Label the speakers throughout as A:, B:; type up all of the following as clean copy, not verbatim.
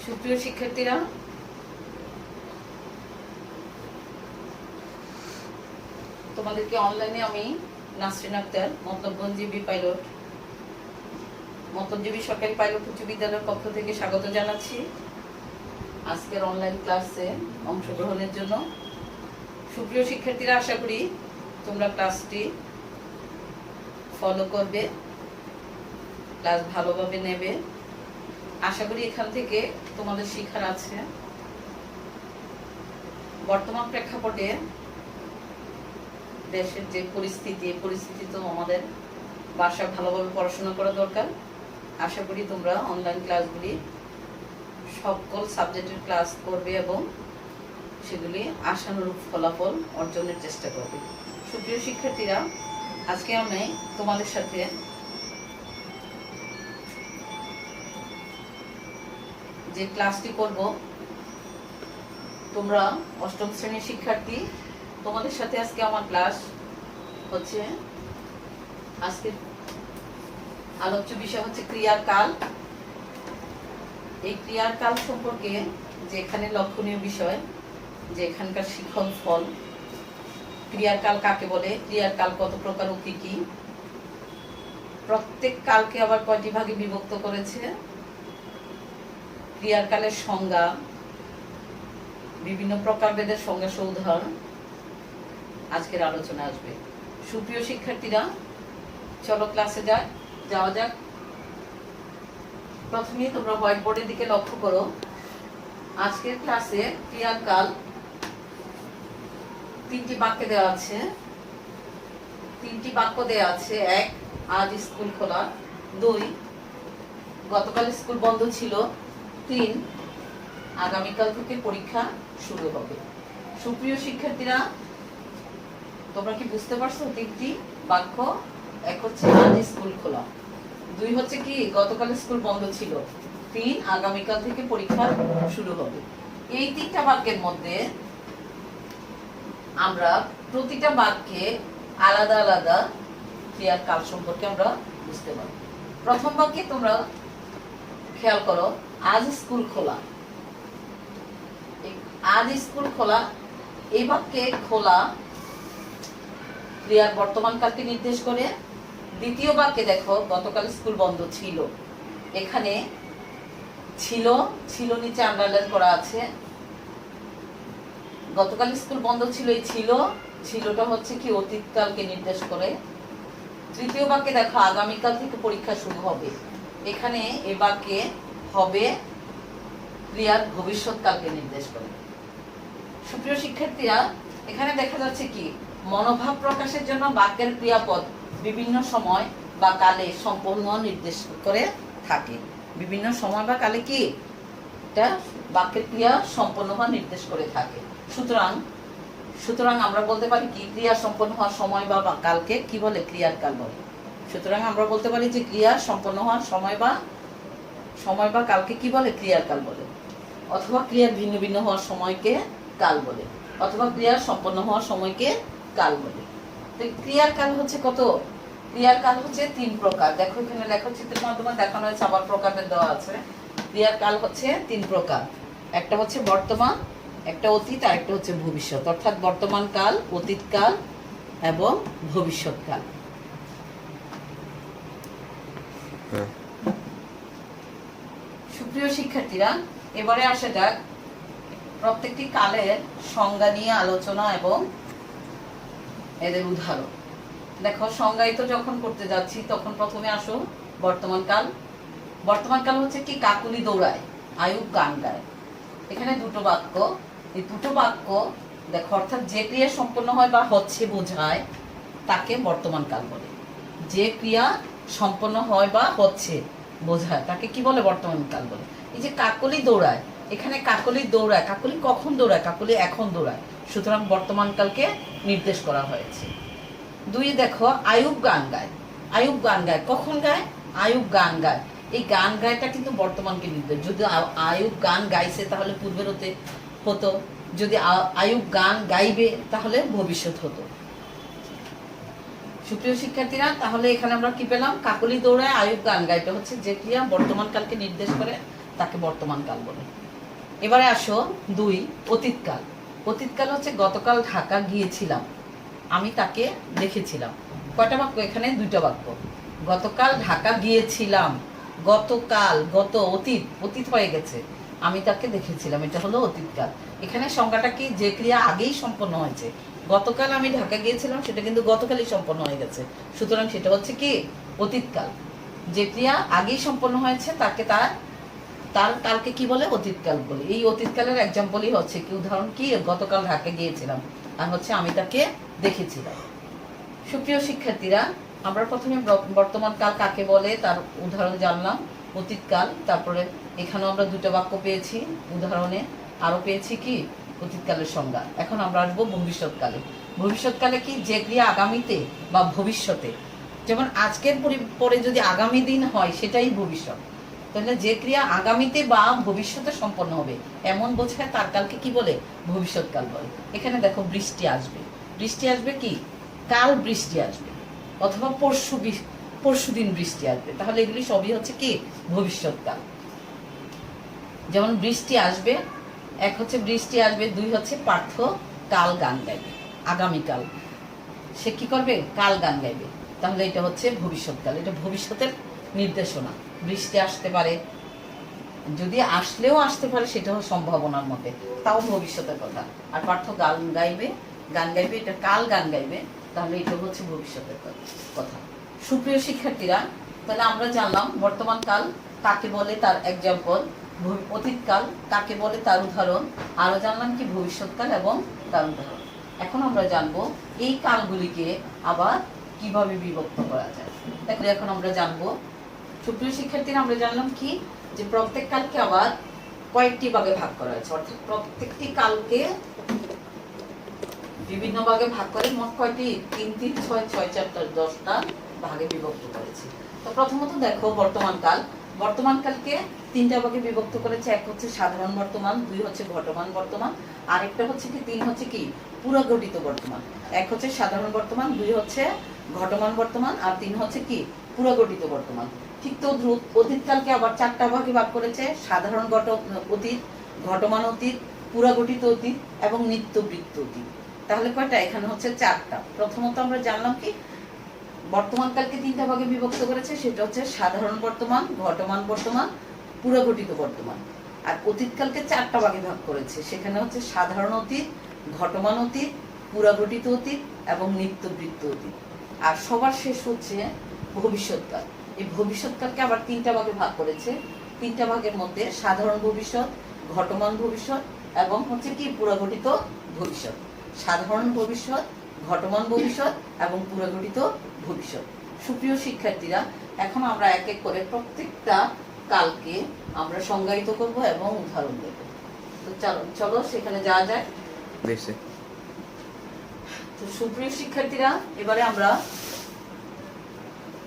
A: সুপ্রিয় শিক্ষার্থীরা, তোমাদেরকে অনলাইনে আমি নাসরিন আক্তার মতলবগঞ্জ মতলবজীবী সরকারি পাইলট উচ্চ বিদ্যালয়ের পক্ষ থেকে স্বাগত জানাচ্ছি আজকের অনলাইন ক্লাসে অংশগ্রহণের জন্য। সুপ্রিয় শিক্ষার্থীরা, আশা করি তোমরা ক্লাসটি ফলো করবে, ক্লাস ভালোভাবে নেবে। আশা করি এখান থেকে তোমাদের শিক্ষার আছে। বর্তমান প্রেক্ষাপটে দেশের যে পরিস্থিতি তো আমাদের বাসায় ভালোভাবে পড়াশোনা করা দরকার। আশা করি তোমরা অনলাইন ক্লাসগুলি সকল সাবজেক্টের ক্লাস করবে এবং সেগুলি আশানুরূপ ফলাফল অর্জনের চেষ্টা করবে। সুপ্রিয় শিক্ষার্থীরা, আজকে আমি তোমাদের সাথে যে ক্লাসটি করব, তোমরা অষ্টম শ্রেণীর শিক্ষার্থী, তোমাদের সাথে আজকে আমার ক্লাস হচ্ছে, আজকের আলোচ্য বিষয় হচ্ছে ক্রিয়ার কাল। এই ক্রিয়ার কাল সম্পর্কে যে এখানে লক্ষণীয় বিষয়, যে এখানকার শিক্ষণ ফল, ক্রিয়ার কাল কাকে বলে, ক্রিয়ার কাল কত প্রকার ও কি কি, প্রত্যেক কালকে আবার কয়টি ভাগে বিভক্ত করেছে, ক্রিয়ার কালের সংজ্ঞা, বিভিন্ন প্রকারভেদের সংজ্ঞা সহ উদাহরণ আজকের আলোচনা আসবে। সুপ্রিয় শিক্ষার্থীরা, চলো ক্লাসে যাওয়া যাক। প্রথমে তোমরা হোয়াইট বোর্ডের দিকে লক্ষ্য করো। আজকের ক্লাসে ক্রিয়ার কাল তিনটি বাক্যে দেওয়া আছে। তিনটি বাক্য দেওয়া আছে। 1, আজ স্কুল খোলা। 2, গতকাল স্কুল বন্ধ ছিল। 3, আগামীকাল থেকে পরীক্ষা শুরু হবে। সুপ্রিয় শিক্ষার্থীরা, তোমরা কি বুঝতে পারছো? তিনটি বাক্য, 1 হচ্ছে আজ স্কুল খোলা, 2 হচ্ছে কি গতকাল স্কুল বন্ধ ছিল, 3 আগামীকাল থেকে পরীক্ষা শুরু হবে। এই তিনটা বাক্যের মধ্যে আমরা প্রতিটা বাক্যে আলাদা আলাদা ক্রিয়ার কাল সম্পর্কে আমরা বুঝতে পারব। প্রথম বাক্যে তোমরা খেয়াল করো, আজ স্কুল খোলা। আজ স্কুল খোলা, এই বাক্যে খোলা ক্রিয়ার বর্তমান কালকে নির্দেশ করে। দ্বিতীয় বাক্যে দেখো, গতকাল স্কুল বন্ধ ছিল। এখানে ছিল নিচে আন্ডারলাইন করা আছে। গতকাল স্কুল বন্ধ ছিল, এই ছিলটা হচ্ছে কি অতীতকালকে নির্দেশ করে। তৃতীয় বাক্যে দেখো, আগামীকাল থেকে পরীক্ষা শুরু হবে। এখানে এই বাক্যে হবে ক্রিয়ার ভবিষ্যৎকালকে নির্দেশ করে। সুপ্রিয় শিক্ষার্থীরা, এখানে দেখা যাচ্ছে কি মনোভাব প্রকাশের জন্য বাক্যের ক্রিয়াপদ বিভিন্ন সময় বা কালে সম্পূর্ণ নির্দেশ করে থাকে। বিভিন্ন সময় বা কালে কি এটা বাক্যের ক্রিয়া সম্পন্ন হওয়া নির্দেশ করে থাকে। সুতরাং আমরা বলতে পারি কি ক্রিয়া সম্পন্ন হওয়ার সময় বা কালকে কি বলে, ক্রিয়ার কাল বলে। সুতরাং আমরা বলতে পারি যে ক্রিয়া সম্পন্ন হওয়ার সময় বা কালকে কি বলে, ক্রিয়ার কাল বলে। অথবা ক্রিয়ার ভিন্ন ভিন্ন হওয়ার সময়কে কাল বলে, অথবা ক্রিয়ার সম্পন্ন হওয়ার সময়কে কাল বলে। তো ক্রিয়ার কাল হচ্ছে কত? ক্রিয়ার কাল হচ্ছে 3 প্রকার। দেখো এখানে লেখচিত্রের মাধ্যমে দেখানো হয়েছে, আবার প্রকারভেদ দেওয়া আছে। ক্রিয়ার কাল হচ্ছে 3 প্রকার। একটা হচ্ছে বর্তমান, একটা অতীত, আর একটা হচ্ছে ভবিষ্যৎ। অর্থাৎ বর্তমান কাল, অতীত কাল এবং ভবিষ্যৎ কাল। সুপ্রিয় শিক্ষার্থীরা, এবারে আসা যাক প্রত্যেকটি কালের সংজ্ঞা নিয়ে আলোচনা এবং এদের উদাহরণ। দেখো, সংজ্ঞায়িত যখন করতে যাচ্ছি তখন প্রথমে আসো বর্তমান কাল। বর্তমান কাল হচ্ছে কি কাকুলি দৌড়ায়, আয়ুব গান গায়। এখানে দুটো বাক্য। এই দুটো বাক্য দেখো, অর্থাৎ যে ক্রিয়া সম্পন্ন হয় বা হচ্ছে বোঝায় তাকে বর্তমান কাল বলে। যে ক্রিয়া সম্পন্ন হয় বা হচ্ছে বোঝায় তাকে কি বলে, বর্তমান কাল বলে। এই যে কাকলি দৌড়ায়, এখানে কাকলি দৌড়ায়, কাকলি কখন দৌড়ায়, কাকলি এখন দৌড়ায়। সুতরাং বর্তমান কালকে নির্দেশ করা হয়েছে। 2 দেখো, আয়ুব গান গায়। আয়ুব গান গায়, কখন গায়, আয়ুব গান গায়। এই গান গায়টা কিন্তু বর্তমানকে নির্দেশ। যদি আয়ুব গান গাইছে তাহলে পূর্বের হতো, যদি আয়ুব গান গাইবে তাহলে ভবিষ্যৎ হতো। সুপ্রিয় শিক্ষার্থীরা, তাহলে এখানে আমরা কি পেলাম, কাকলি দৌড়ায়, আয়ুব গান গাইতে হচ্ছে যে ক্রিয়া বর্তমান কালকে নির্দেশ করে তাকে বর্তমান কাল বলে। এবারে আসো 2 অতীতকাল। অতীতকাল হচ্ছে গতকাল ঢাকা গিয়েছিলাম, আমি তাকে দেখেছিলাম। কয়টা বাক্য এখানে? 2টা বাক্য। গতকাল ঢাকা গিয়েছিলাম, গতকাল, গত, অতীত, অতীত হয়ে গেছে, আমি তাকে দেখেছিলাম, এটা হলো অতীতকাল। এখানে সংজ্ঞাটা কি? যে ক্রিয়া আগেই সম্পন্ন হয়েছে। গতকাল আমি ঢাকা গিয়েছিলাম, সেটা কিন্তু গতকালই সম্পন্ন হয়ে গেছে, সুতরাং সেটা হচ্ছে কি? অতীতকাল। যে ক্রিয়া আগেই সম্পন্ন হয়েছে তাকে তার তার কালকে কি বলে? অতীতকাল বলে। এই অতীতকালের এক্সাম্পলই হচ্ছে কি, উদাহরণ কি? গতকাল ঢাকা গিয়েছিলাম, আর হচ্ছে আমি তাকে দেখেছিলাম। সুপ্রিয় শিক্ষার্থীরা, আমরা প্রথমে বর্তমান কাল কাকে বলে তার উদাহরণ জানলাম, অতীতকাল। তারপরে এখানেও আমরা 2টা বাক্য পেয়েছি উদাহরণে, আরো পেয়েছি কি? অতীতকালের সংজ্ঞা। এখন আমরা আসবো ভবিষ্যৎকালে। ভবিষ্যৎকালে কি? যে ক্রিয়া আগামীতে বা ভবিষ্যতে, যেমন আজকের পরে যদি আগামী দিন হয় সেটাই ভবিষ্যৎ। তাহলে যে ক্রিয়া আগামীতে বা ভবিষ্যতে সম্পন্ন হবে এমন বোঝায় তার কালকে কি বলে? ভবিষ্যৎকাল বলে। এখানে দেখো বৃষ্টি আসবে, বৃষ্টি আসবে কি? কাল বৃষ্টি আসবে, অথবা পরশু দিন বৃষ্টি আসবে, তাহলে এগুলি সবই হচ্ছে কি? ভবিষ্যৎকাল। যেমন বৃষ্টি আসবে, 1 হচ্ছে বৃষ্টি আসবে, 2 হচ্ছে পার্থ কাল গান গাইবে, আগামীকাল সে কি করবে? কাল গান গাইবে, তাহলে এটা হচ্ছে ভবিষ্যৎকাল। এটা ভবিষ্যতের নির্দেশনা। বৃষ্টি আসতে পারে, যদি আসলেও আসতে পারে সেটাও সম্ভাবনার মতে, তাও ভবিষ্যতের কথা। আর পার্থ গান গাইবে, গান গাইবে, এটা কাল গান গাইবে, তাহলে এটা হচ্ছে ভবিষ্যতের কথা। সুপ্রিয় শিক্ষার্থীরা, তাহলে আমরা জানলাম বর্তমান কাল কাকে বলে তার এক্সাম্পল, অতীতকাল কাকে বলে তার উদাহরণ, আরো জানলাম কি? ভবিষ্যৎকাল এবং তার উদাহরণ। এখন আমরা জানবো এই কালগুলিকে আবার কিভাবে বিভক্ত করা যায়। দেখো এখন আমরা জানবো, সুপ্রিয় শিক্ষার্থীরা, আমরা জানলাম কি? যে প্রত্যেক কালকে আবার কয়েকটি ভাগে ভাগ করা হয়েছে, অর্থাৎ প্রত্যেকটি কালকে বিভিন্ন ভাগে ভাগ করে মোট কয়টি? 3 3 6 6 4 10টা ভাগে বিভক্ত করেছি। তো প্রথমত দেখো বর্তমান কাল। বর্তমান কালকে 3টা ভাগে বিভক্ত করেছে। 1 হচ্ছে সাধারণ বর্তমান, 2 হচ্ছে ঘটমান বর্তমান, আর একটা হচ্ছে কি? 3 হচ্ছে কি? পুরঘটিত বর্তমান। 1 হচ্ছে সাধারণ বর্তমান, 2 হচ্ছে ঘটমান বর্তমান, আর 3 হচ্ছে কি? পুরঘটিত বর্তমান। ঠিক তো অতীতকালকে আবার 4টা ভাগে ভাগ করেছে, সাধারণ অতীত, ঘটমান অতীত, পুরঘটিত অতীত এবং নিত্যবৃত্ত অতীত। তাহলে কয়টা? এখানে হচ্ছে 4টা। প্রথমত আমরা জানলাম কি? বর্তমান কালকে 3টা ভাগে বিভক্ত করেছে, সেটা হচ্ছে সাধারণ বর্তমান, ঘটমান বর্তমান, পুরঘটিত বর্তমান। আর অতীতকালকে 4টা ভাগে ভাগ করেছে, সেখানে হচ্ছে সাধারণ অতীত, ঘটমান অতীত, পুরঘটিত অতীত এবং নিত্যবৃত্ত অতীত। আর সবার শেষ হচ্ছে ভবিষ্যৎকাল। এই ভবিষ্যৎকালকে আবার 3টা ভাগে ভাগ করেছে। 3টা ভাগের মধ্যে সাধারণ ভবিষ্যৎ, ঘটমান ভবিষ্যৎ এবং হচ্ছে কি? পুরঘটিত ভবিষ্যৎ। সাধারণ ভবিষ্যৎ, ঘটমান ভবিষ্যৎ এবং পুরঘটিত ভবিষ্যৎ। সুপ্রিয় শিক্ষার্থীরা, এখন আমরা এক এক করে প্রত্যেকটা কালকে আমরা সংজ্ঞায়িত করব এবং উদাহরণ দেব। তো চলো সেখানে যাওয়া যায়। তো সুপ্রিয় শিক্ষার্থীরা, এবারে আমরা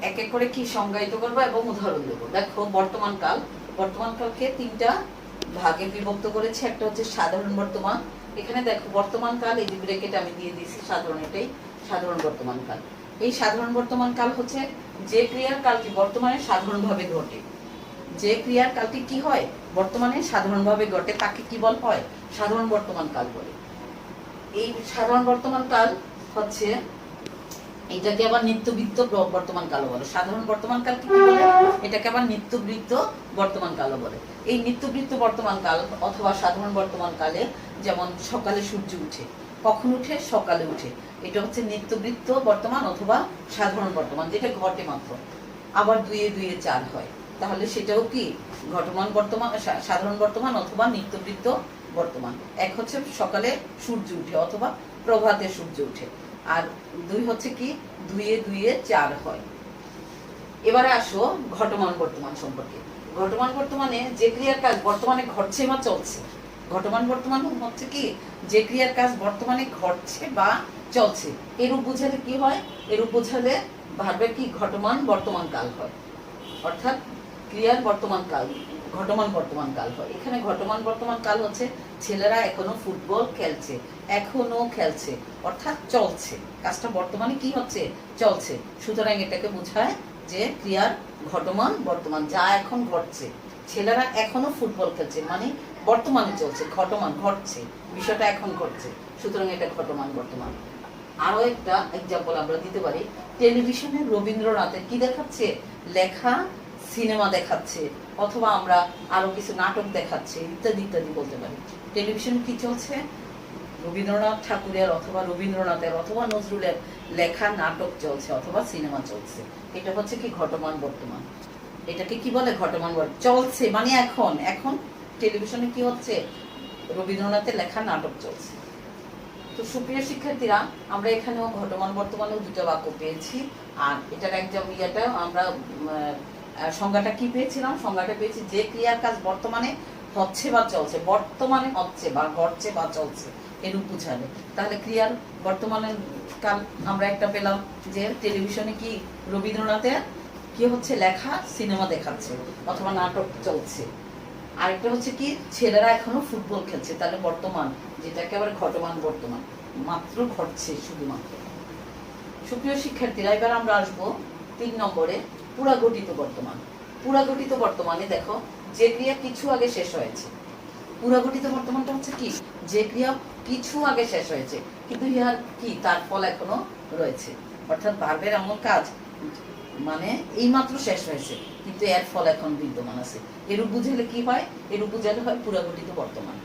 A: এক এক করে কি সংজ্ঞায়িত করব এবং উদাহরণ দেব। দেখো বর্তমান কাল। বর্তমান কালকে 3টা ভাগে বিভক্ত করেছে। একটা হচ্ছে সাধারণ বর্তমান। এখানে দেখো বর্তমান কাল, এই যে ব্র্যাকেট আমি দিয়ে দিয়েছি, সাধারণ, এটাই সাধারণ বর্তমান কাল। এই সাধারণ বর্তমান কাল হচ্ছে যে ক্রিয়ার কালটি বর্তমানে সাধারণভাবে ঘটে। যে ক্রিয়ার কালটি কি হয়? বর্তমানে সাধারণভাবে ঘটে, তাকে কি বল হয়? সাধারণ বর্তমান কাল বলে। এই সাধারণ বর্তমান কাল হচ্ছে, এটাকে আবার নিত্যবৃত্ত বর্তমান কালও বলে। সাধারণ বর্তমান কাল কি বলে? এটাকে আবার নিত্যবৃত্ত বর্তমান কালও বলে। এই নিত্যবৃত্ত বর্তমান কাল অথবা সাধারণ বর্তমান কালে, যেমন সকালে সূর্য উঠে, কখন উঠে? সকালে উঠে, এটা হচ্ছে নিত্যবৃত্ত বর্তমান অথবা সাধারণ বর্তমান, যেটা ঘটে মাত্র। আবার 2 এ 2 এ 4 হয়, তাহলে সেটাও কি? ঘটমান বর্তমান, সাধারণ বর্তমান অথবা নিত্যবৃত্ত বর্তমান। 1 হচ্ছে সকালে সূর্য উঠে অথবা প্রভাতে সূর্য উঠে, আর 2 হচ্ছে কি? 2 এ 2 এ 4 হয়। এবারে আসো ঘটমান বর্তমান সম্পর্কে। ঘটমান বর্তমানে যে ক্রিয়ার কাজ বর্তমানে ঘটছে বা চলছে। ঘটমান বর্তমান হচ্ছে কি? যে ক্রিয়ার কাজ বর্তমানে ঘটছে বা চলছে। এরূপ বোঝালে কি হয়? এরূপ বোঝালে ভার্বের কি? ঘটমান বর্তমান কাল হয়, অর্থাৎ ক্রিয়ার বর্তমান কাল ঘটমান বর্তমান কাল হয়। এখানে ঘটমান বর্তমান কাল হচ্ছে ছেলেরা এখনো ফুটবল খেলছে, এখনো খেলছে, অর্থাৎ চলছে, কাজটা বর্তমানে কি হচ্ছে? চলছে। সুতরাং এটাকে বোঝায় যে ক্রিয়ার ঘটমান বর্তমান, যা এখন ঘটছে, ছেলেরা এখনো ফুটবল খেলছে, মানে বর্তমানে চলছে, ঘটমান, ঘটছে, বিষয়টা এখন ঘটছে, সুতরাং এটা ঘটমান বর্তমান। আরো একটা এক্সাম্পল আমরা দিতে পারি, টেলিভিশনে রবীন্দ্রনাথের কি দেখাচ্ছে, লেখা সিনেমা দেখাচ্ছে, অথবা আমরা আরো কিছু নাটক দেখাচ্ছে, ইত্যাদি ইত্যাদি বলতে পারি। টেলিভিশনে কি চলছে, রবীন্দ্রনাথ ঠাকুরের অথবা রবীন্দ্রনাথের অথবা নজরুলের লেখা নাটক চলছে অথবা সিনেমা চলছে। এটা হচ্ছে কি ঘটমান বর্তমান। এটাকে কি বলে, ঘটমান চলছে, মানে এখন এখন টেলিভিশনে কি হচ্ছে, রবীন্দ্রনাথের লেখা নাটক চলছে। তো সুপ্রিয় শিক্ষার্থীরা, আমরা এখানেও ঘটমান বর্তমানেও দুটো বাক্য পেয়েছি। আর এটার একদম ইয়েটা আমরা সংজ্ঞাটা কি পেয়েছিলাম, সংজ্ঞাটা পেয়েছি যে ক্রিয়ার কাজ বর্তমানে হচ্ছে বা চলছে, বর্তমানে হচ্ছে বা ঘটছে বা চলছে এরূপ বুঝালে। তাহলে ক্রিয়ার বর্তমানে কাল আমরা একটা পেলাম যে টেলিভিশনে কি রবীন্দ্রনাথের কি হচ্ছে, লেখা সিনেমা দেখাচ্ছে অথবা নাটক চলছে। আরেকটা হচ্ছে কি ছেলেরা এখনো ফুটবল খেলছে, তাহলে বর্তমান, যেটা একেবারে ঘটমান বর্তমান, মাত্র ঘটছে শুধুমাত্র। সুপ্রিয় শিক্ষার্থীরা, এবার আমরা আসবো 3 নম্বরে, পুরাগঠিত বর্তমান। পুরাগঠিত বর্তমানে দেখো যে ক্রিয়া কিছু আগে শেষ হয়েছে, পুরাগঠিত বর্তমানটা হচ্ছে কি, যে ক্রিয়া কিছু আগে শেষ হয়েছে কিন্তু ইহার কি তার ফল এখনো রয়েছে। অর্থাৎ ভার্বের এমন কাজ মানে এইমাত্র শেষ হয়েছে কিন্তু এর ফল এখন বিদ্যমান আছে। এরূপ বুঝালে কি হয়, এরূপ বুঝালে হয় পুরাগঠিত বর্তমান।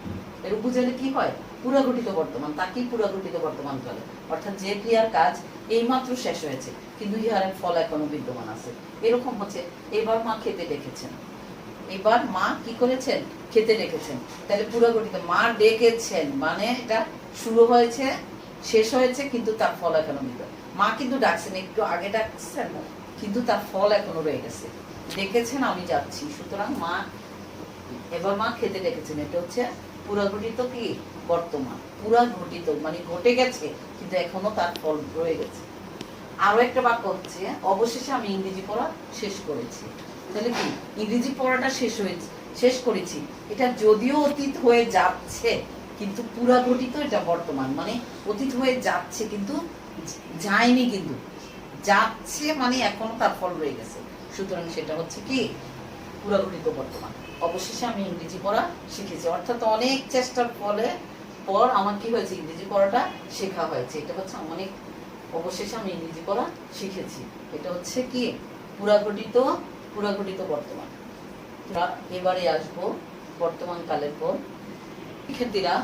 A: এরূপ বুঝালে কি হয়, পুরাগঠিত বর্তমান, তাকেই পুরাগঠিত বর্তমান বলে। অর্থাৎ যে ক্রিয়ার কাজ এইমাত্র শেষ হয়েছে কিন্তু ইহার ফল এখনো বিদ্যমান আছে। এরকম হচ্ছে, এবার মা খেতে ডেকেছেন, এবার মা কি করেছেন, খেতে ডেকেছেন, তাহলে পুরাগঠিত, মা ডেকেছেন মানে এটা শুরু হয়েছে, শেষ হয়েছে কিন্তু তার ফল এখনো বিদ্যমান। মা কিন্তু ডাকছেন, একটু আগে ডাকছেন কিন্তু তার ফল এখনো রয়ে গেছে। ডেকেছেন আমি যাচ্ছি, সুতরাং মা, এবার মা খেতে ডেকেছেন, এটা হচ্ছে পুরাগঠিত কি বর্তমান। পুরাগঠিত মানে ঘটে গেছে কিন্তু এখনো তার ফল রয়ে গেছে। আরো একটা বাক্য হচ্ছে, অবশেষে আমি ইংরেজি পড়া শেষ করেছি। তাহলে কি ইংরেজি পড়াটা শেষ করেছি, এটা যদিও অতীত হয়ে যাচ্ছে কিন্তু পুরাগঠিত, এটা বর্তমান, মানে অতীত হয়ে যাচ্ছে কিন্তু যায়নি, কিন্তু যাচ্ছে মানে এখনো তার ফল রয়ে গেছে, সুতরাং সেটা হচ্ছে কি পুরাগঠিত বর্তমান। অবশেষে আমি ইংরেজি পড়া শিখেছি, অর্থাৎ অনেক চেষ্টার ফলে পর আমার কি হয়েছে, ইংরেজি পড়াটা শেখা হয়েছে। এটা হচ্ছে অনেক, অবশেষে আমি ইংরেজি পড়া শিখেছি, এটা হচ্ছে কি পুরাগঠিত বর্তমান। এবারে আসবো বর্তমান কালের পর। শিক্ষার্থীরা,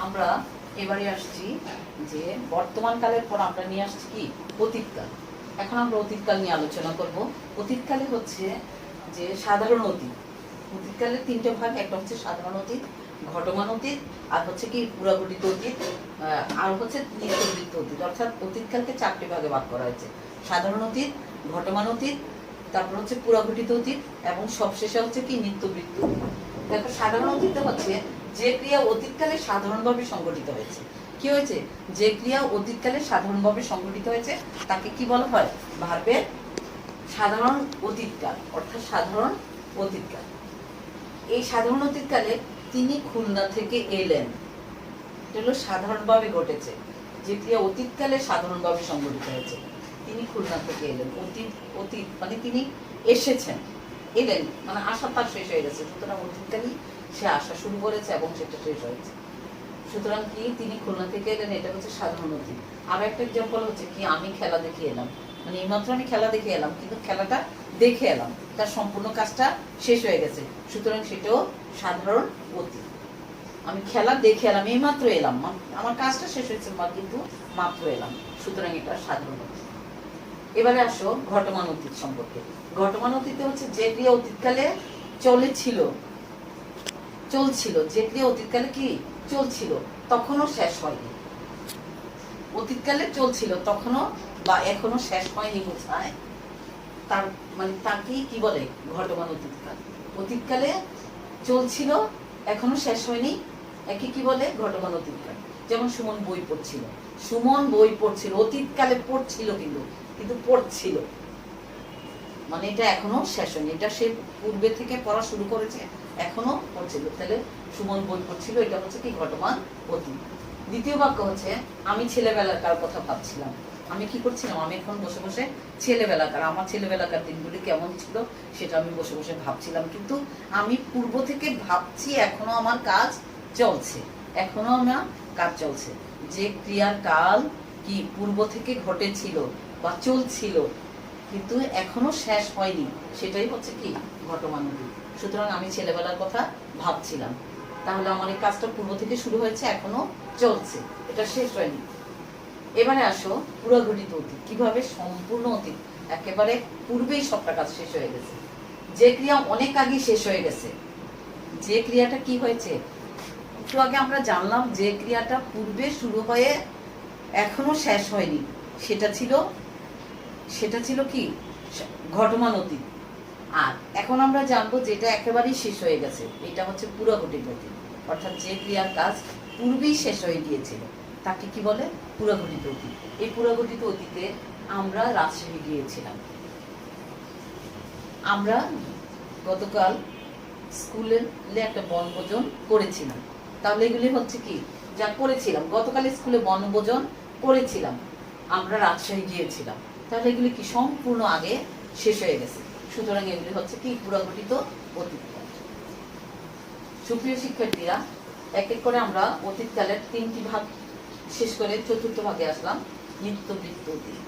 A: আমরা এবারে আসছি যে বর্তমান কালের পর আমরা নিয়ে আসছি কি অতীতকাল। এখন আমরা অতীতকাল নিয়ে আলোচনা করব। অতীতকালে হচ্ছে যে সাধারণ অতীত, অতীতকালের 3টে ভাগ, একটা হচ্ছে সাধারণ অতীত, ঘটমান অতীত, আর হচ্ছে কি পুরাগঠিত অতীত, আর হচ্ছে নিত্যবৃত্ত অতীত। অর্থাৎ অতীতকালকে 4টে ভাগে ভাগ করা হয়েছে, সাধারণ অতীত, ঘটমান অতীত, তারপর হচ্ছে পুরাগঠিত অতীত এবং সবশেষে হচ্ছে কি নিত্যবৃত্ত অতীত। দেখো সাধারণ অতীত হচ্ছে যে ক্রিয়া অতীতকালে সাধারণভাবে সংঘটিত হয়েছে। কি হয়েছে, যে ক্রিয়া অতীতকালে সাধারণভাবে সংঘটিত হয়েছে তাকে কি বলা হয়, ভার্বের সাধারণ অতীতকাল, অর্থাৎ সাধারণ অতীতকাল। এই সাধারণ অতীতকালে তিনি খুলনা থেকে এলেন, এটা হলো সাধারণভাবে ঘটেছে, যে ক্রিয়া অতীতকালে সাধারণভাবে সংঘটিত হয়েছে। তিনি খুলনা থেকে এলেন, অতীত মানে তিনি এসেছেন, এলেন মানে আসা তার শেষ হয়ে গেছে, সুতরাং অতীতকালই সে আসা শুরু করেছে এবং সেটা শেষ হয়েছে, সুতরাং কি তিনি খুলনা থেকে এলেন, এটা হচ্ছে সাধারণ অতীত। আর একটা এক্সাম্পল হচ্ছে কি আমি খেলা দেখে এলাম, মানে এইমাত্র আমি খেলা দেখে এলাম কিন্তু খেলাটা দেখে এলাম, তার সম্পূর্ণ কাজটা শেষ হয়ে গেছে, সুতরাং সেটাও সাধারণ অতীত। আমি খেলা দেখে এলাম, এইমাত্র এলাম, আমার কাজটা শেষ হয়েছে কিন্তু মাত্র এলাম, সুতরাং এটা সাধারণ অতীত। এবারে আসো ঘটমান অতীত সম্পর্কে। ঘটমান অতীতে হচ্ছে যে ক্রিয়া অতীতকালে চলছিল, যে ক্রিয়া অতীতকালে কি চলছিল তখনও শেষ হয়নি, অতীতকালে চলছিল তখনও বা এখনো শেষ হয়নি বোঝায়, তার মানে তাকেই কি বলে ঘটমান অতীতকাল। অতীতকালে চলছিল এখনো শেষ হয়নি, একে কি বলে ঘটমান অতীতকাল। যেমন সুমন বই পড়ছিল, অতীতকালে পড়ছিল কিন্তু পড়ছিল, মানে এটা এখনো শেষ হয়নি, এটা সে পূর্বে থেকে পড়া শুরু করেছে এখনো পড়ছিল, তাহলে সুমন বই পড়ছিল, এটা হচ্ছে কি ঘটমান অতীত। দ্বিতীয় বাক্য হচ্ছে আমি ছেলেবেলার কার কথা ভাবছিলাম, আমি কি করছিলাম, আমি এখন বসে বসে ছেলেবেলাকার, আমার ছেলেবেলাকার দিনগুলি কেমন ছিল সেটা আমি বসে বসে ভাবছিলাম। কিন্তু আমি পূর্ব থেকে ভাবছি, এখনো আমার কাজ চলছে, এখনো আমার কাজ চলছে। যে ক্রিয়ার কাল কি পূর্ব থেকে ঘটেছিল বা চলছিল কিন্তু এখনো শেষ হয়নি, সেটাই হচ্ছে কি ঘটমান অতীত। সুতরাং আমি ছেলেবেলার কথা ভাবছিলাম, তাহলে আমার এই কাজটা পূর্ব থেকে শুরু হয়েছে, এখনো চলছে, এটা শেষ হয়নি। এবারে আসো পুরাঘটিত অতীত। কিভাবে? সম্পূর্ণ অতীত, একেবারে পূর্বেই সবটা কাজ শেষ হয়ে গেছে, যে ক্রিয়া অনেক আগে শেষ হয়ে গেছে। যে ক্রিয়াটা কি হয়েছে একটু আগে আমরা জানলাম, যে ক্রিয়াটা পূর্বে শুরু হয়ে এখনো শেষ হয়নি, সেটা ছিল কি ঘটমান অতীত। আর এখন আমরা জানবো যেটা একেবারেই শেষ হয়ে গেছে, এটা হচ্ছে পুরাঘটিত অতীত। অর্থাৎ যে ক্রিয়ার কাজ পূর্বেই শেষ হয়ে গিয়েছিল তাকে কি বলে? পুরাঘটিত অতীত। এই পুরাঘটিত অতীতে আমরা রাজশাহী গিয়েছিলাম। আমরা গতকাল স্কুলে একটা বনভোজন করেছিলাম। তাহলে এগুলি হচ্ছে কি যা করেছিলাম, গতকাল স্কুলে বনভোজন করেছিলাম, আমরা রাজশাহী গিয়েছিলাম, তাহলে এগুলি কি সম্পূর্ণ আগে শেষ হয়ে গেছে। সুতরাং এগুলি হচ্ছে কি পুরাঘটিত অতীত। সুপ্রিয় শিক্ষার্থীরা, এক এক করে আমরা অতীতকালের 3টি ভাগ শেষ করে 4র্থ ভাগে আসলাম, নিত্যবৃত্ত অতীত।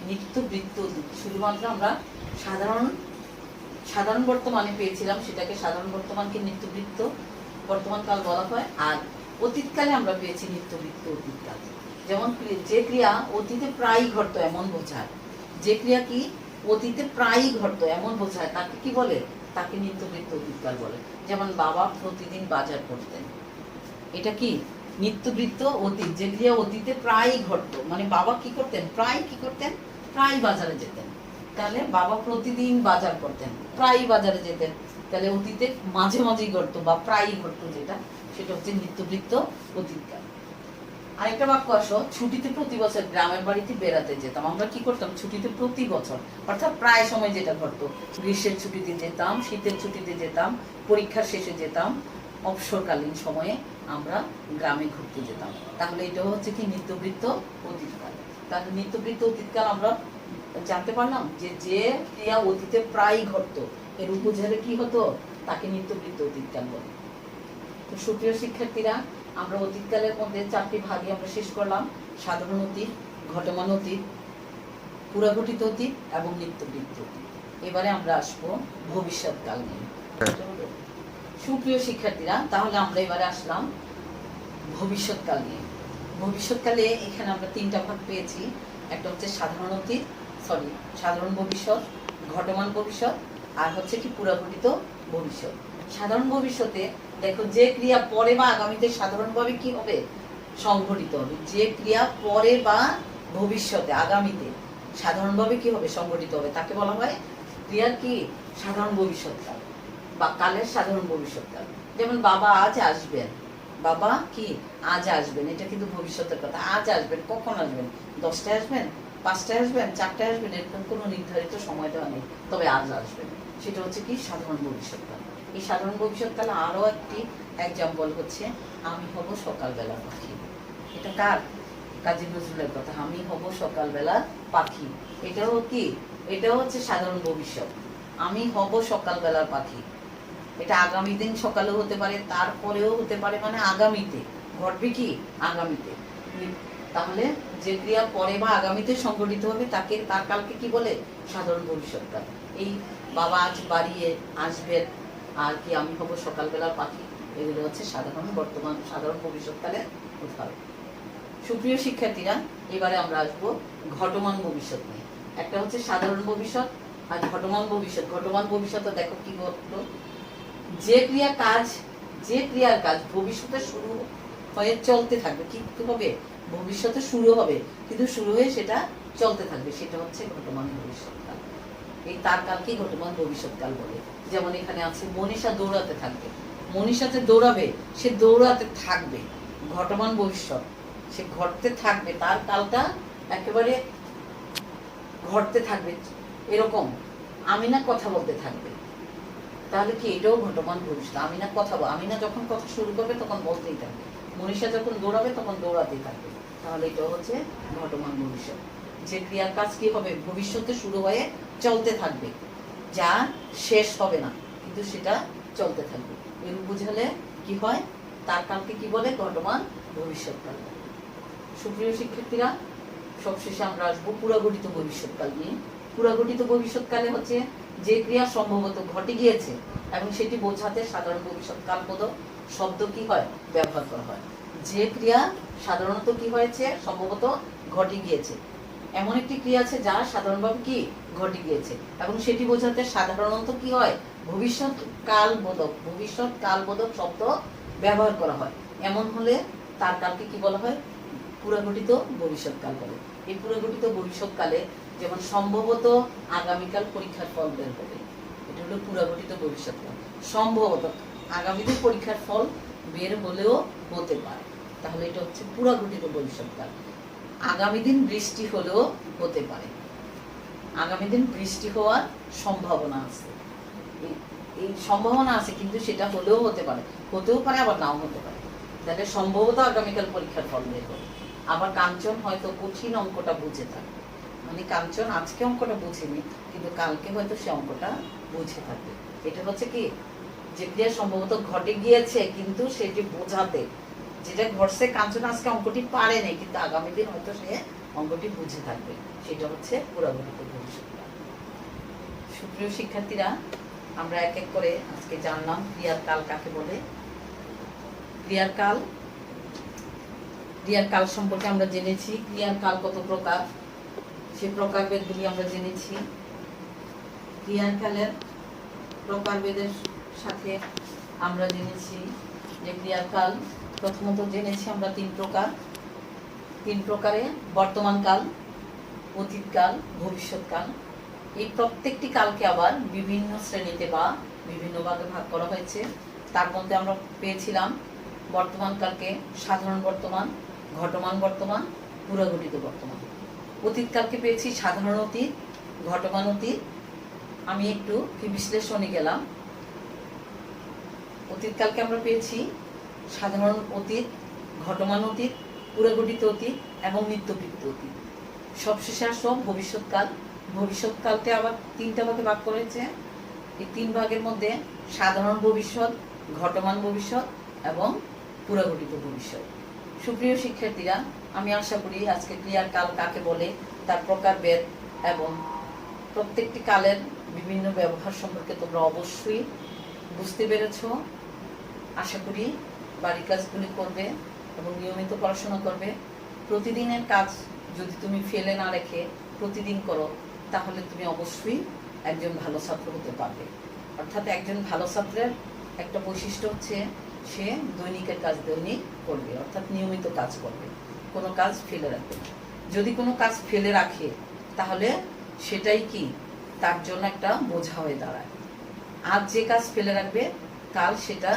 A: নিত্যবৃত্ত অতীত শুধুমাত্র আমরা সাধারণ বর্তমানে পেয়েছিলাম, সেটাকে সাধারণ বর্তমানকে নিত্যবৃত্ত বর্তমানকাল বলা হয়। আর অতীতকালে আমরা পেয়েছি নিত্যবৃত্ত অতীতকাল। যেমন যে ক্রিয়া অতীতে প্রায়ই ঘটতো এমন বোঝায়, যে ক্রিয়া কি অতীতে প্রায়ই ঘটতো এমন বোঝায়, তাকে কি বলে? তাকে নিত্যবৃত্ত অতীতকাল বলে। যেমন বাবা প্রতিদিন বাজার করতেন, এটা কি নিত্যবৃত্ত অতীত। যে ক্রিয়া অতীতে প্রায়ই ঘটতো, মানে বাবা কি করতেন? প্রায় বাজারে যেতেন। তাহলে বাবা প্রতিদিন বাজার করতেন, প্রায় বাজারে যেতেন, তাহলে অতীতে মাঝে মাঝেই ঘটতো বা প্রায়ই ঘটতো, যেটা সেটা হচ্ছে নিত্যবৃত্ত অতীতকাল। আরেকটা বাক্য আসো, ছুটিতে প্রতি বছর গ্রামের বাড়িতে বেড়াতে যেতাম। আমরা কি করতাম? ছুটিতে প্রতি বছর, অর্থাৎ প্রায় সময় যেটা ঘটতো, গ্রীষ্মের ছুটিতে যেতাম, শীতের ছুটিতে যেতাম, পরীক্ষার শেষে যেতাম, অবসরকালীন সময়ে আমরা গ্রামে ঘুরতে যেতাম। তাহলে এটা হচ্ছে কি নিত্যবৃত্ত অতীতকাল। তাহলে নিত্যবৃত্ত অতীতকাল আমরা জানতে পারলাম যে যে ক্রিয়া অতীতে প্রায় ঘটতো, এর উপজেলে কি হতো? তাকে নিত্যবৃত্ত অতীতকাল বলে। তো সুপ্রিয় শিক্ষার্থীরা, আমরা অতীতকালের মধ্যে 4টি ভাগে আমরা শেষ করলাম, সাধারণ অতীত, ঘটমান অতীত, পুরাঘটিত অতীত এবং নিত্যবৃত্ত অতীত। এবারে আমরা আসবো ভবিষ্যৎকাল নিয়ে। সুপ্রিয় শিক্ষার্থীরা, তাহলে আমরা এবারে আসলাম ভবিষ্যৎকাল নিয়ে। ভবিষ্যৎকালে এখানে আমরা 3টা ভাগ পেয়েছি, একটা হচ্ছে সাধারণ ভবিষ্যৎ, ঘটমান ভবিষ্যৎ, আর হচ্ছে কি পুরাঘটিত ভবিষ্যৎ। সাধারণ ভবিষ্যতে দেখো, যে ক্রিয়া পরে বা আগামীতে সাধারণভাবে কি হবে? সংঘটিত হবে। যে ক্রিয়া পরে বা ভবিষ্যতে আগামীতে সাধারণভাবে কি হবে? সংঘটিত হবে, তাকে বলা হয় ক্রিয়ার কি সাধারণ ভবিষ্যৎকাল বা কালের সাধারণ ভবিষ্যৎকাল। যেমন বাবা আজ আসবেন, বাবা কি আজ আসবেন, এটা কিন্তু ভবিষ্যতের কথা। আজ আসবেন, কখন আসবেন? 10টায় আসবেন, 5টায় আসবেন, 4টায় আসবেন, এরকম কোনো নির্ধারিত সময় দেওয়া নেই, তবে আজ আসবেন, সেটা হচ্ছে কি সাধারণ ভবিষ্যৎকাল। এই সাধারণ ভবিষ্যৎকালে আরো একটি এক্সাম্পল হচ্ছে, আমি হব সকালবেলার পাখি। এটা কার? কাজী নজরুলের কথা, আমি হব সকালবেলার পাখি। এটাও কি? এটাও হচ্ছে সাধারণ ভবিষ্যৎ, আমি হব সকালবেলার পাখি। এটা আগামী দিন সকালেও হতে পারে, তারপরেও হতে পারে, মানে আগামীতে ঘটবে, কি আগামীতে। তাহলে যে ক্রিয়া পরে বা আগামীতে সংঘটিত হবে তার কালকে কি বলে? সাধারণ ভবিষ্যৎকাল। এই বাবা আজ বাড়িয়ে আসবেন, আর কি আমি হব সকালবেলার পাখি, এগুলো হচ্ছে সাধারণ ভবিষ্যৎকালের উদাহরণ। সুপ্রিয় শিক্ষার্থীরা, এবারে আমরা আসবো ঘটমান ভবিষ্যৎ নিয়ে। একটা হচ্ছে সাধারণ ভবিষ্যৎ আর ঘটমান ভবিষ্যৎ। ঘটমান ভবিষ্যৎ দেখো কি ঘটলো, যে ক্রিয়ার কাজ ভবিষ্যতে শুরু হয়ে চলতে থাকবে, কি হবে? ভবিষ্যতে শুরু হবে, কিন্তু শুরু হয়ে সেটা চলতে থাকবে, সেটা হচ্ছে ঘটমান ভবিষ্যৎকাল। এই তার কালকেই ঘটমান ভবিষ্যৎকাল বলে। যেমন এখানে আছে মনীষা দৌড়াতে থাকবে, মনীষাতে দৌড়াবে, সে দৌড়াতে থাকবে, ঘটমান ভবিষ্যৎ, সে ঘটতে থাকবে, তার কালটা একেবারে ঘটতে থাকবে। এরকম আমিনা কথা বলতে থাকবে, তাহলে কি এটাও ঘটমান ভবিষ্যৎ। আমিনা যখন কথা শুরু করবে তখন বলতেই থাকবে, মনীষা যখন দৌড়াবে তখন দৌড়াতেই থাকবে, তাহলে এটাও হচ্ছে ঘটমান ভবিষ্যৎ। যে ক্রিয়ার কাজ কি হবে, ভবিষ্যতে শুরু হয়ে চলতে থাকবে, যা শেষ হবে না, কিন্তু সেটা চলতে থাকবে। এরূপ বুঝালে কি হয়, তার কালকে কি বলে, ঘটমান ভবিষ্যৎকাল। সুপ্রিয় শিক্ষার্থীরা, সবশেষে আমরা আসবো পুরাঘটিত ভবিষ্যৎকাল নিয়ে। পুরাঘটিত ভবিষ্যৎকালে হচ্ছে যে ক্রিয়া সম্ভবত ঘটে গিয়েছে এবং সেটি বোঝাতে সাধারণ ভবিষ্যৎকালবোধক শব্দ কি হয়, ব্যবহার করা হয়। যে ক্রিয়া সাধারণত কি হয়েছে, সম্ভবত ঘটে গিয়েছে, এমন একটি ক্রিয়া আছে যা সাধারণভাবে কি ঘটে গিয়েছে এবং সেটি বোঝাতে সাধারণত কি হয়, ভবিষ্যৎ কালবোধক শব্দ ব্যবহার করা হয়। এমন হলে তার কালকে কি বলা হয়, পুরাঘটিত ভবিষ্যৎকাল বলে। এই পুরাঘটিত ভবিষ্যৎকালে যেমন সম্ভবত আগামীকাল পরীক্ষার ফল বের হবে, এটা হলো পুরাঘটিত ভবিষ্যৎকাল। সম্ভবত আগামীতে পরীক্ষার ফল বের হলেও হতে পারে, তাহলে এটা হচ্ছে পুরাঘটিত ভবিষ্যৎকাল। আগামী দিন বৃষ্টি হলেও হতে পারে, আগামী দিন বৃষ্টি হওয়ার সম্ভাবনা আছে, এই সম্ভাবনা আছে, কিন্তু সেটা হলেও হতে পারে, হতেও পারে আবার নাও হতে পারে। তাহলে সম্ভবত আগামীকাল পরীক্ষার ফল বের হবে। আবার কাঞ্চন হয়তো কঠিন অঙ্কটা বুঝে থাকবে, মানে কাঞ্চন আজকে অঙ্কটা বুঝেনি, কিন্তু কালকে হয়তো সে অঙ্কটা বুঝে থাকবে। এটা হচ্ছে কি, যে ক্রিয়া সম্ভবত ঘটে গিয়েছে কিন্তু সেটি বোঝাতে, যেটা ঘটছে কাঞ্চন আজকে অঙ্কটি পারে নাই, কিন্তু আগামী দিন হয়তো সে অঙ্কটি বুঝে থাকবে, সেটা হচ্ছে পুরাঘটিত ভবিষ্যৎকাল। সুপ্রিয় শিক্ষার্থীরা, আমরা এক এক করে আজকে জানলাম ক্রিয়ার কাল কাকে বলে। ক্রিয়ার কাল সম্পর্কে আমরা জেনেছি, ক্রিয়ার কাল কত প্রকার সে প্রকারভেদগুলি আমরা জেনেছি। ক্রিয়ার কালের প্রকারভেদের সাথে আমরা জেনেছি যে ক্রিয়ার কাল প্রথমত জেনেছি আমরা তিন প্রকারে, বর্তমান কাল, অতীতকাল, ভবিষ্যৎকাল। এই প্রত্যেকটি কালকে আবার বিভিন্ন শ্রেণীতে বা বিভিন্ন ভাগে ভাগ করা হয়েছে। তার মধ্যে আমরা পেয়েছিলাম বর্তমান কালকে সাধারণ বর্তমান, ঘটমান বর্তমান, পুরাঘটিত বর্তমান। অতীতকালকে পেয়েছি সাধারণ অতীত, ঘটমান অতীত। আমি একটু বিশ্লেষণে গেলাম। অতীতকালকে আমরা পেয়েছি সাধারণ অতীত, ঘটমান অতীত, পুরাঘটিত অতীত এবং নিত্যকৃত অতীত। সবশেষে আসলো ভবিষ্যৎকাল। ভবিষ্যৎকালকে আবার তিনটা ভাগে ভাগ করেছে। এই তিন ভাগের মধ্যে সাধারণ ভবিষ্যৎ, ঘটমান ভবিষ্যৎ এবং পুরাঘটিত ভবিষ্যৎ। সুপ্রিয় শিক্ষার্থীরা, আমি আশা করি আজকে ক্রিয়ার কাল কাকে বলে, তার প্রকারভেদ এবং প্রত্যেকটি কালের বিভিন্ন ব্যবহার সম্পর্কে তোমরা অবশ্যই বুঝতে পেরেছ। আশা করি বাড়ির কাজগুলি করবে এবং নিয়মিত পড়াশোনা করবে। প্রতিদিনের কাজ যদি তুমি ফেলে না রেখে প্রতিদিন করো, তাহলে তুমি অবশ্যই একজন ভালো ছাত্র হতে পারবে। অর্থাৎ একজন ভালো ছাত্রের একটা বৈশিষ্ট্য হচ্ছে সে দৈনিকের কাজ দৈনিক করবে, অর্থাৎ নিয়মিত কাজ করবে, কোনো কাজ ফেলে রাখবে না। যদি কোনো কাজ ফেলে রাখে তাহলে সেটাই কি তার জন্য একটা বোঝা হয়ে দাঁড়ায়। আজ যে কাজ ফেলে রাখবে কাল সেটা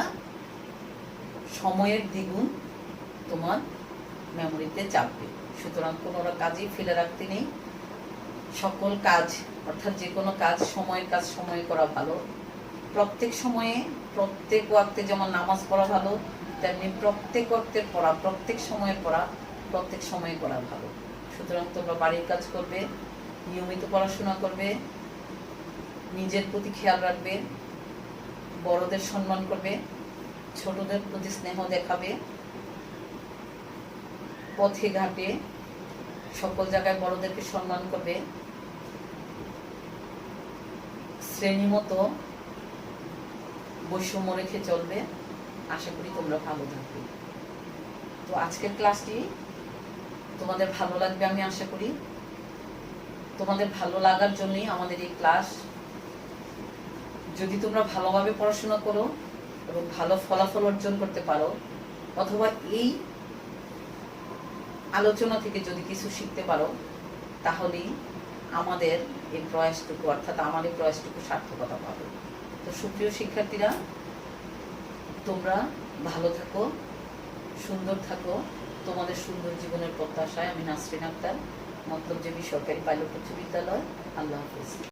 A: সময়ের দ্বিগুণ তোমার মেমোরিতে চাপবে। সুতরাং কোনো কাজই ফেলে রাখতে নেই। সকল কাজ অর্থাৎ যে কোনো কাজ, সময়ের কাজ সময়ে করা ভালো। প্রত্যেক সময়ে প্রত্যেক ওয়াক্তে যেমন নামাজ পড়া ভালো, তেমনি প্রত্যেক ওয়াক্তের পড়া, প্রত্যেক সময়ে পড়া, প্রত্যেক সময়ে করা ভালো। সুতরাং তোমরা বাড়ির কাজ করবে, নিয়মিত পড়াশোনা করবে, নিজের প্রতি খেয়াল রাখবে, বড়দের সম্মান করবে, ছোটদের প্রতি স্নেহ দেখাবে, পথে ঘাটে সকল জায়গায় বড়দেরকে সম্মান করবে, শ্রেণী মতো বৈষম্য রেখে চলবে। আশা করি তোমরা ভালো থাকবে। তো আজকের ক্লাসটি তোমাদের ভালো লাগবে আমি আশা করি। তোমাদের ভালো লাগার জন্যই আমাদের এই ক্লাস। যদি তোমরা ভালোভাবে পড়াশোনা করো এবং ভালো ফলাফল অর্জন করতে পারো, অথবা এই আলোচনা থেকে যদি কিছু শিখতে পারো, তাহলেই আমাদের এই প্রয়াসটুকু, অর্থাৎ আমার এই প্রয়াসটুকু সার্থকতা পাবে। তো সুপ্রিয় শিক্ষার্থীরা, তোমরা ভালো থাকো, সুন্দর থাকো। তোমাদের সুন্দর জীবনের প্রত্যাশায় আমি নাসরিন আক্তার, মতলবজেবী সরকারি পাইলট উচ্চ বিদ্যালয়। আল্লাহ হাফেজ।